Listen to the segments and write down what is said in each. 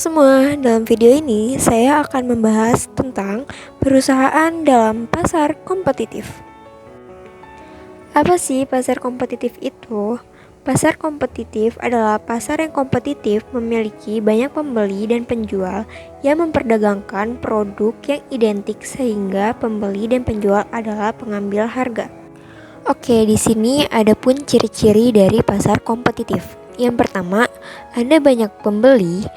semua, dalam video ini saya akan membahas tentang perusahaan dalam pasar kompetitif. Apa sih pasar kompetitif itu? Pasar kompetitif adalah pasar yang kompetitif memiliki banyak pembeli dan penjual yang memperdagangkan produk yang identik sehingga pembeli dan penjual adalah pengambil harga. Oke, di sini ada pun ciri-ciri dari pasar kompetitif. Yang pertama, ada banyak pembeli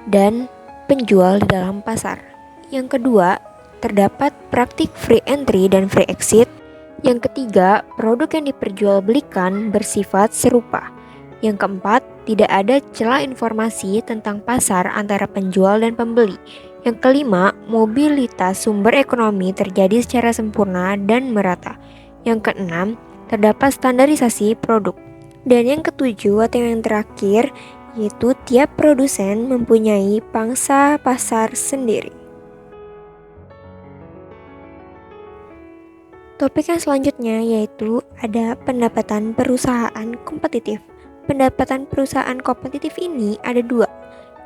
dan penjual di dalam pasar. Yang kedua, terdapat praktik free entry dan free exit. Yang ketiga, produk yang diperjualbelikan bersifat serupa. Yang keempat, tidak ada celah informasi tentang pasar antara penjual dan pembeli. Yang kelima, mobilitas sumber ekonomi terjadi secara sempurna dan merata. Yang keenam, terdapat standarisasi produk. Dan yang ketujuh atau yang terakhir, yaitu tiap produsen mempunyai pangsa pasar sendiri. Topik yang selanjutnya yaitu ada pendapatan perusahaan kompetitif. Pendapatan perusahaan kompetitif ini ada dua.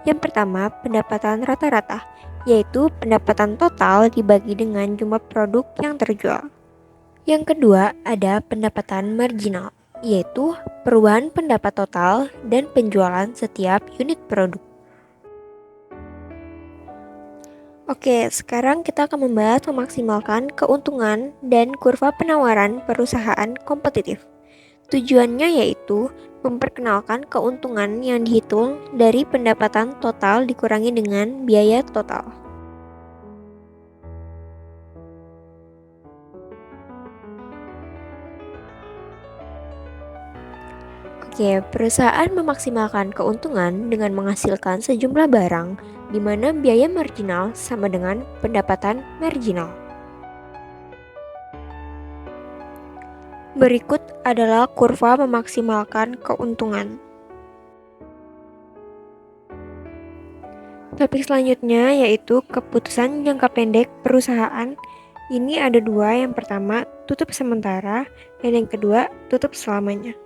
Yang pertama, pendapatan rata-rata, yaitu pendapatan total dibagi dengan jumlah produk yang terjual. Yang kedua, ada pendapatan marginal, yaitu perubahan pendapat total dan penjualan setiap unit produk. Oke, sekarang kita akan membahas memaksimalkan keuntungan dan kurva penawaran perusahaan kompetitif. Tujuannya yaitu memperkenalkan keuntungan yang dihitung dari pendapatan total dikurangi dengan biaya total. Oke, perusahaan memaksimalkan keuntungan dengan menghasilkan sejumlah barang di mana biaya marginal sama dengan pendapatan marginal. Berikut adalah kurva memaksimalkan keuntungan. Topik selanjutnya yaitu keputusan jangka pendek perusahaan. Ini ada dua, yang pertama tutup sementara dan yang kedua tutup selamanya.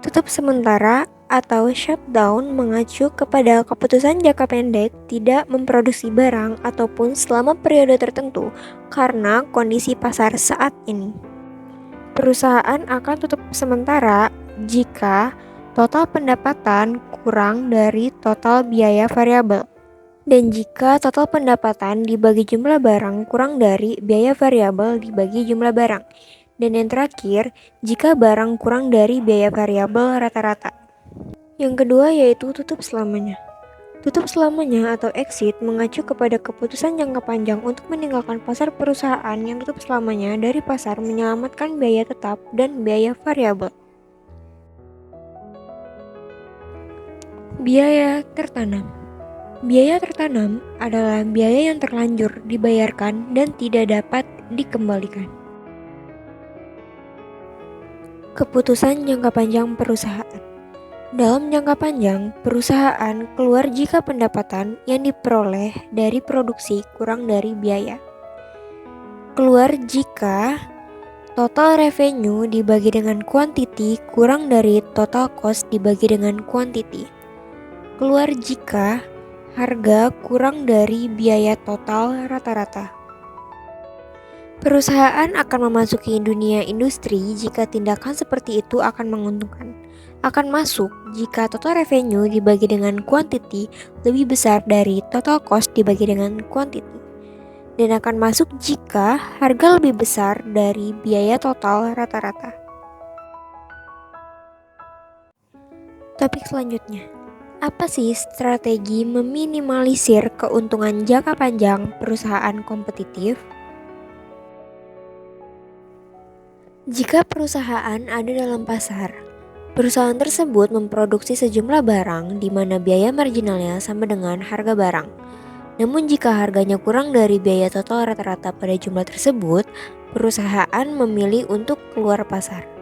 Tutup sementara atau shutdown mengacu kepada keputusan jangka pendek tidak memproduksi barang ataupun selama periode tertentu karena kondisi pasar saat ini. Perusahaan akan tutup sementara jika total pendapatan kurang dari total biaya variabel dan jika total pendapatan dibagi jumlah barang kurang dari biaya variabel dibagi jumlah barang. Dan yang terakhir, jika barang kurang dari biaya variabel rata-rata. Yang kedua yaitu tutup selamanya. Tutup selamanya atau exit mengacu kepada keputusan jangka panjang untuk meninggalkan pasar perusahaan yang tutup selamanya dari pasar menyelamatkan biaya tetap dan biaya variabel. Biaya tertanam. Biaya tertanam adalah biaya yang terlanjur dibayarkan dan tidak dapat dikembalikan. Keputusan jangka panjang perusahaan. Dalam jangka panjang, perusahaan keluar jika pendapatan yang diperoleh dari produksi kurang dari biaya. Keluar jika total revenue dibagi dengan quantity kurang dari total cost dibagi dengan quantity. Keluar jika harga kurang dari biaya total rata-rata. Perusahaan akan memasuki dunia industri jika tindakan seperti itu akan menguntungkan. Akan masuk jika total revenue dibagi dengan quantity lebih besar dari total cost dibagi dengan quantity. Dan akan masuk jika harga lebih besar dari biaya total rata-rata. Topik selanjutnya. Apa sih strategi meminimalisir keuntungan jangka panjang perusahaan kompetitif? Jika perusahaan ada dalam pasar, perusahaan tersebut memproduksi sejumlah barang di mana biaya marginalnya sama dengan harga barang. Namun jika harganya kurang dari biaya total rata-rata pada jumlah tersebut, perusahaan memilih untuk keluar pasar.